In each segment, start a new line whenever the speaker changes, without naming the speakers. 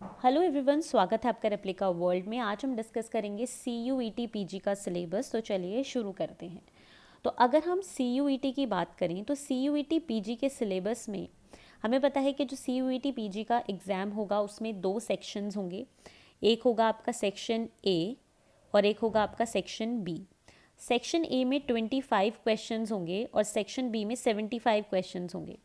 Hello everyone, स्वागत है आपका रेप्लिका वर्ल्ड में। आज हम डिस्कस करेंगे CUET PG का सिलेबस। तो चलिए शुरू करते हैं। तो अगर हम CUET की बात करें तो CUET PG के सिलेबस में हमें पता है कि जो CUET PG का एग्ज़ाम होगा उसमें 2 सेक्शंस होंगे। एक होगा आपका सेक्शन ए और एक होगा आपका सेक्शन बी। सेक्शन ए में 25 क्वेश्चंस होंगे और सेक्शन बी में 75 क्वेश्चंस होंगे।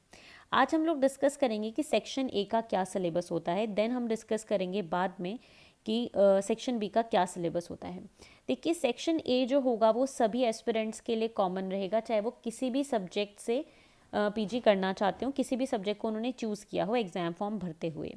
आज हम लोग डिस्कस करेंगे कि सेक्शन ए का क्या सिलेबस होता है, देन हम डिस्कस करेंगे बाद में कि सेक्शन बी का क्या सिलेबस होता है। देखिए, सेक्शन ए जो होगा वो सभी एस्पिरेंट्स के लिए कॉमन रहेगा, चाहे वो किसी भी सब्जेक्ट से PG करना चाहते हो, किसी भी सब्जेक्ट को उन्होंने चूज़ किया हो एग्ज़ाम फॉर्म भरते हुए।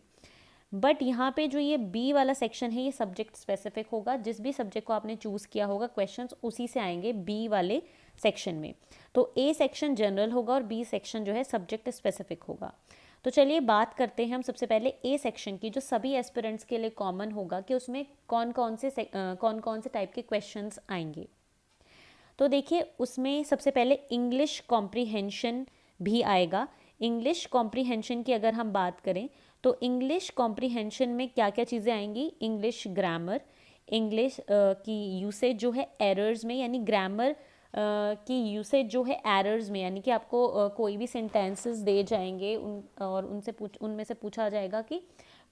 बट यहाँ पे जो ये बी वाला सेक्शन है ये सब्जेक्ट स्पेसिफिक होगा। जिस भी सब्जेक्ट को आपने चूज़ किया होगा क्वेश्चंस उसी से आएंगे बी वाले सेक्शन में। तो ए सेक्शन जनरल होगा और बी सेक्शन जो है सब्जेक्ट स्पेसिफिक होगा। तो चलिए बात करते हैं हम सबसे पहले ए सेक्शन की, जो सभी एस्पिरेंट्स के लिए कॉमन होगा कि उसमें कौन कौन से टाइप के क्वेश्चंस आएंगे। तो देखिए, उसमें सबसे पहले इंग्लिश कॉम्प्रीहेंशन भी आएगा। इंग्लिश कॉम्प्रीहेंशन की अगर हम बात करें तो इंग्लिश कॉम्प्रीहेंशन में क्या क्या चीज़ें आएंगी? इंग्लिश ग्रामर, इंग्लिश की यूसेज जो है एरर्स में, यानी ग्रामर की यूसेज जो है एरर्स में, यानी कि आपको कोई भी सेंटेंसेस दे जाएंगे और उनमें से पूछा जाएगा कि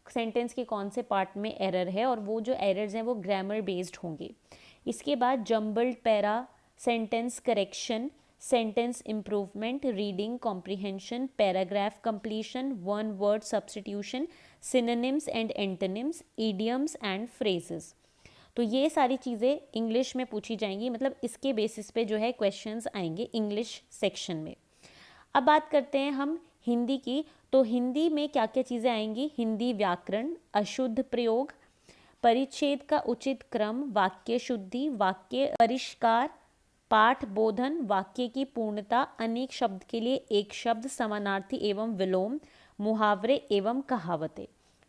सेंटेंस के कौन से पार्ट में एरर है, और वो जो एरर्स हैं वो ग्रामर बेस्ड होंगे। इसके बाद jumbled para, sentence correction, sentence improvement, reading comprehension, paragraph completion, one word substitution, synonyms and antonyms, idioms and phrases. तो ये सारी चीज़ें इंग्लिश में पूछी जाएंगी, मतलब इसके बेसिस पे जो है क्वेश्चंस आएंगे इंग्लिश सेक्शन में। अब बात करते हैं हम हिंदी की। तो हिंदी में क्या क्या चीज़ें आएंगी? हिंदी व्याकरण, अशुद्ध प्रयोग, परिच्छेद का उचित क्रम, वाक्य शुद्धि, वाक्य परिष्कार, पाठ बोधन, वाक्य की पूर्णता, अनेक शब्द के लिए एक शब्द, समानार्थी एवं विलोम, मुहावरे एवं कहावतें।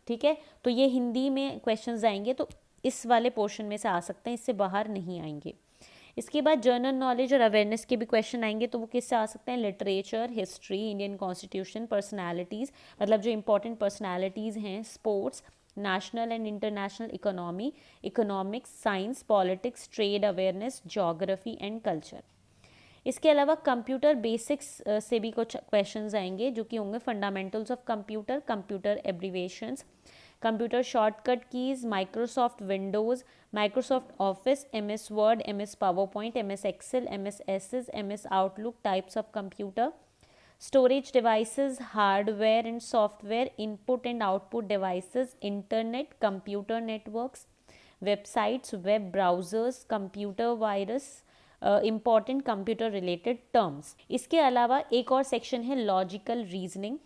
ठीक है, तो ये हिंदी में क्वेश्चंस आएंगे, तो इस वाले पोर्शन में से आ सकते हैं, इससे बाहर नहीं आएंगे। इसके बाद जनरल नॉलेज और अवेयरनेस के भी क्वेश्चन आएंगे, तो वो किससे आ सकते हैं? Literature, history, Indian constitution, personalities, मतलब जो इंपॉर्टेंट पर्सनैलिटीज़ हैं, sports, national and international economy, economics, science, politics, trade awareness, geography and culture. इसके अलावा कंप्यूटर बेसिक्स से भी कुछ क्वेश्चंस आएंगे, जो कि होंगे fundamentals of computer, computer abbreviations, computer shortcut keys, Microsoft Windows, Microsoft Office, MS Word, MS PowerPoint, MS Excel, MS Access, MS Outlook, types of computer, storage devices, hardware and software, input and output devices, internet, computer networks, websites, web browsers, computer virus, important computer related terms. इसके अलावा एक और section है logical reasoning,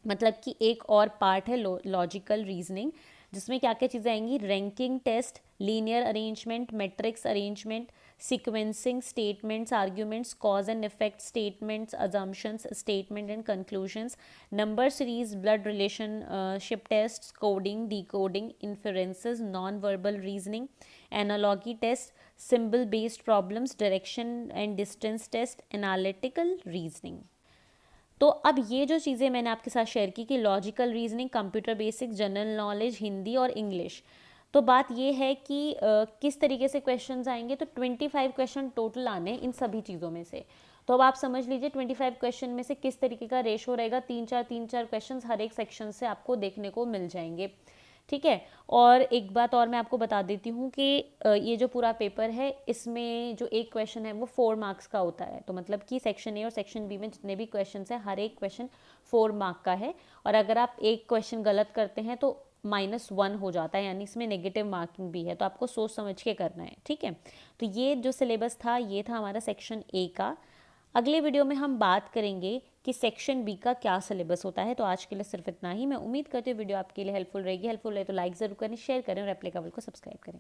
मतलब कि एक और part है लॉजिकल रीजनिंग, जिसमें क्या क्या चीज़ें आएंगी? Ranking test, linear arrangement, matrix arrangement, sequencing, statements, arguments, cause and effect statements, assumptions, statement and conclusions, number series, blood relationship test, coding, decoding, inferences, non verbal reasoning, analogy test, symbol based problems, direction and distance test, analytical reasoning. तो अब ये जो चीज़ें मैंने आपके साथ share की कि logical reasoning, computer basics, general knowledge, Hindi और इंग्लिश, तो बात ये है कि किस तरीके से क्वेश्चंस आएंगे। तो 25 क्वेश्चन टोटल आने इन सभी चीज़ों में से। तो अब आप समझ लीजिए 25 क्वेश्चन में से किस तरीके का रेशो रहेगा। 3-4 क्वेश्चन हर एक सेक्शन से आपको देखने को मिल जाएंगे। ठीक है, और एक बात और मैं आपको बता देती हूँ कि ये जो पूरा पेपर है इसमें जो एक क्वेश्चन है वो 4 मार्क्स का होता है। तो मतलब कि सेक्शन ए और सेक्शन बी में जितने भी क्वेश्चन हैं हर एक क्वेश्चन 4 मार्क का है, और अगर आप एक क्वेश्चन गलत करते हैं तो -1 हो जाता है, यानी इसमें नेगेटिव मार्किंग भी है। तो आपको सोच समझ के करना है। ठीक है, तो ये जो सिलेबस था ये था हमारा सेक्शन ए का। अगले वीडियो में हम बात करेंगे कि सेक्शन बी का क्या सिलेबस होता है। तो आज के लिए सिर्फ इतना ही। मैं उम्मीद करती हूँ वीडियो आपके लिए हेल्पफुल रहेगी। हेल्पफुल है तो लाइक ज़रूर करें, शेयर करें और एप्लीकेबल को सब्सक्राइब करें।